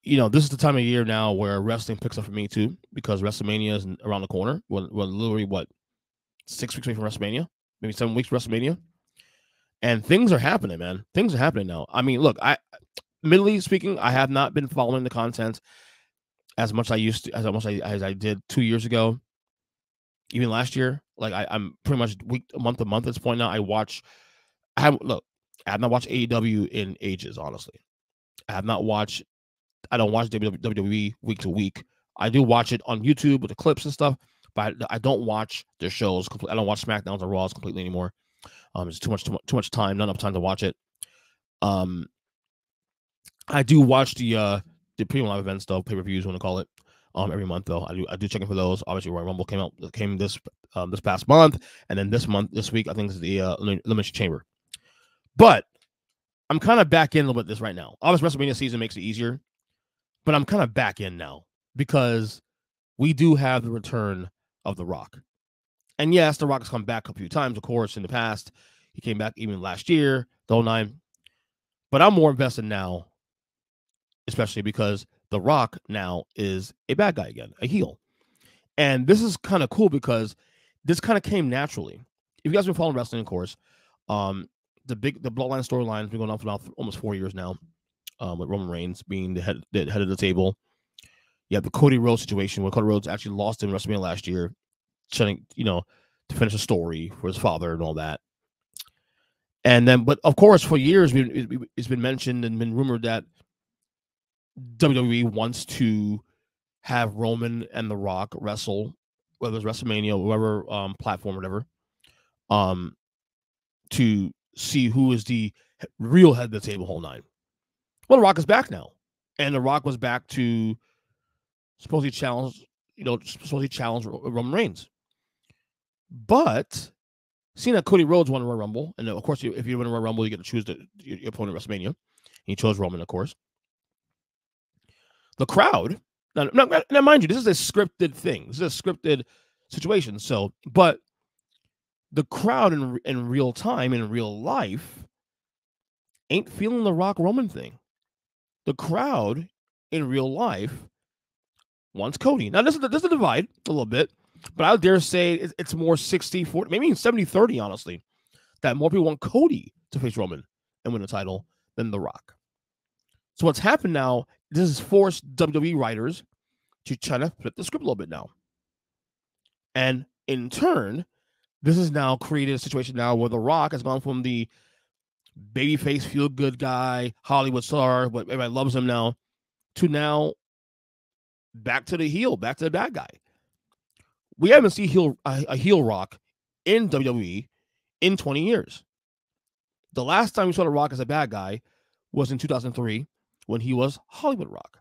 this is the time of year now where wrestling picks up for me too, because WrestleMania is around the corner. We're literally, 6 weeks away from WrestleMania, maybe 7 weeks from WrestleMania. And things are happening, man. Things are happening now. I mean, look, admittedly speaking, I have not been following the content as much as I did 2 years ago, even last year. Like I'm pretty much month to month at this point now. I have not watched AEW in ages, honestly. I don't watch WWE week to week. I do watch it on YouTube with the clips and stuff, but I don't watch their shows. I don't watch SmackDowns or Raws completely anymore. It's too much time, not enough time to watch it. I do watch the premium live events though, pay-per-views, want to call it, every month though. I do check in for those. Obviously, Royal Rumble came this past month, and then this week I think is the Elimination Chamber. But I'm kind of back in a little bit this right now. Obviously, WrestleMania season makes it easier, but I'm kind of back in now because we do have the return of The Rock. And yes, The Rock has come back a few times, of course, in the past. He came back even last year, the 09. But I'm more invested now, especially because The Rock now is a bad guy again, a heel. And this is kind of cool because this kind of came naturally. If you guys have been following wrestling, of course, the Bloodline storyline has been going on for almost 4 years now, with Roman Reigns being the head of the table. You have the Cody Rhodes situation where Cody Rhodes actually lost in WrestleMania last year, trying, to finish a story for his father and all that. And then, but of course, for years, it's been mentioned and been rumored that WWE wants to have Roman and The Rock wrestle, whether it's WrestleMania or whatever platform or whatever, to see who is the real head of the table, whole nine. Well, The Rock is back now, and The Rock was back to supposedly challenge Roman Reigns. But seeing that Cody Rhodes won a Royal Rumble, and of course, if you win a Royal Rumble, you get to choose your opponent at WrestleMania. And he chose Roman, of course. The crowd, now, mind you, this is a scripted thing. This is a scripted situation. So, but the crowd in real time, in real life, ain't feeling the Rock Roman thing. The crowd in real life wants Cody. Now, this is a divide a little bit, but I would dare say it's more 60-40, maybe even 70-30, honestly, that more people want Cody to face Roman and win the title than The Rock. So what's happened now, this has forced WWE writers to try to flip the script a little bit now. And in turn, this has now created a situation now where The Rock has gone from the babyface, feel-good guy, Hollywood star, but everybody loves him now, to now back to the heel, back to the bad guy. We haven't seen a heel Rock in WWE in 20 years. The last time we saw The Rock as a bad guy was in 2003 when he was Hollywood Rock.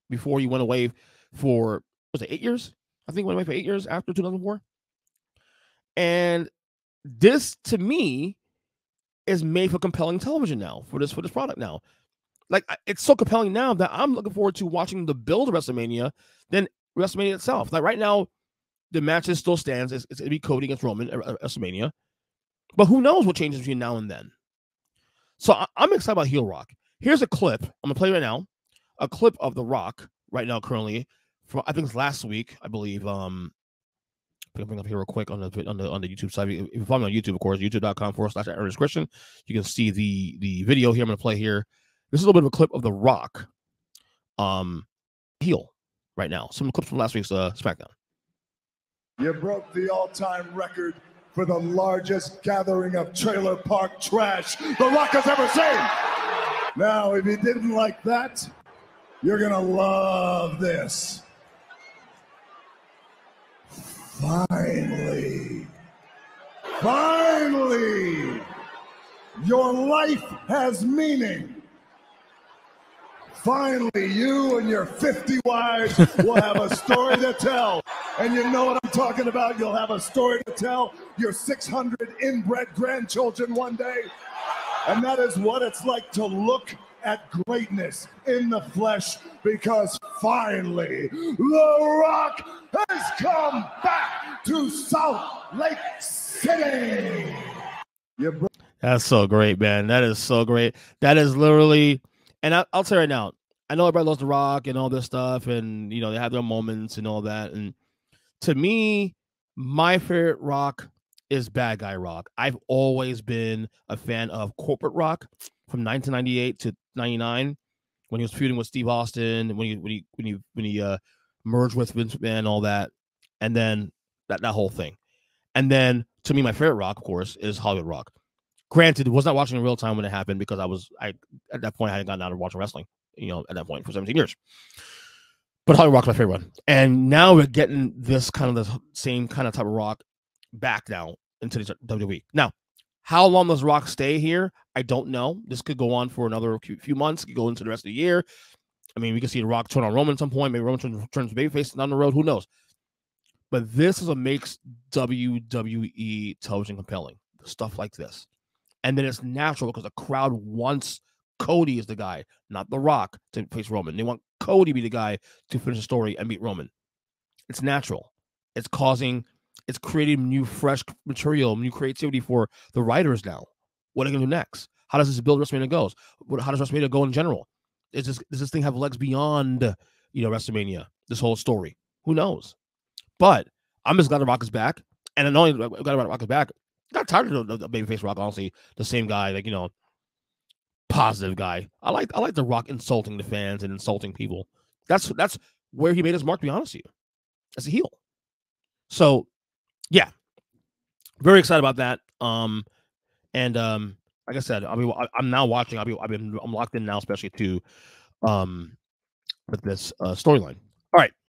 Before he went away for, was it 8 years? I think he went away for 8 years after 2004. And this, to me, is made for compelling television now, for this product now. Like, it's so compelling now that I'm looking forward to watching the build of WrestleMania than WrestleMania itself. Like, right now, the match still stands. It's going to be Cody against Roman at WrestleMania. But who knows what changes between now and then. So I'm excited about heel Rock. Here's a clip. I'm going to play right now. A clip of The Rock right now currently. From, I think it's last week, I believe. I'm going to bring up here real quick on the YouTube side. If you follow me on YouTube, of course, youtube.com/ErnestChristian. You can see the video here. I'm going to play here. This is a little bit of a clip of The Rock heel right now. Some clips from last week's SmackDown. You broke the all-time record for the largest gathering of trailer park trash The Rock has ever seen. Now, if you didn't like that, you're going to love this. Finally, your life has meaning. Finally, you and your 50 wives will have a story to tell. And you know what I'm talking about? You'll have a story to tell your 600 inbred grandchildren one day. And that is what it's like to look at greatness in the flesh, because finally, The Rock has come back to Salt Lake City. That's so great, man. That is so great. That is literally, and I'll tell you right now, I know everybody loves The Rock and all this stuff, and they have their moments and all that. And to me, my favorite Rock is bad guy Rock. I've always been a fan of corporate Rock from 1998 to 99 when he was feuding with Steve Austin, when he merged with Vince McMahon and all that, and then that whole thing. And then to me, my favorite Rock, of course, is Hollywood Rock. Granted, was not watching in real time when it happened because I at that point I hadn't gotten out of watching wrestling, at that point for 17 years. But Hollywood Rock's my favorite one. And now we're getting this same kind of type of Rock back now into the WWE. Now, how long does Rock stay here? I don't know. This could go on for another few months. It could go into the rest of the year. I mean, we could see The Rock turn on Roman at some point. Maybe Roman turns babyface down the road. Who knows? But this is what makes WWE television compelling. Stuff like this. And then it's natural because the crowd wants Cody as the guy, not The Rock, to face Roman. They want Cody to be the guy to finish the story and beat Roman. It's natural. It's creating new, fresh material, new creativity for the writers now. What are they going to do next? How does this build WrestleMania goes? How does WrestleMania go in general? Does this thing have legs beyond, WrestleMania? This whole story? Who knows? But I'm just glad The Rock is back. And not only glad The Rock is back, got tired of the babyface Rock, honestly. The same guy, positive guy. I like The Rock insulting the fans and insulting people. That's where he made his mark, to be honest with you, as a heel. So, yeah, very excited about that. And like I said, I'm now watching. I'm locked in now, especially to with this storyline. All right.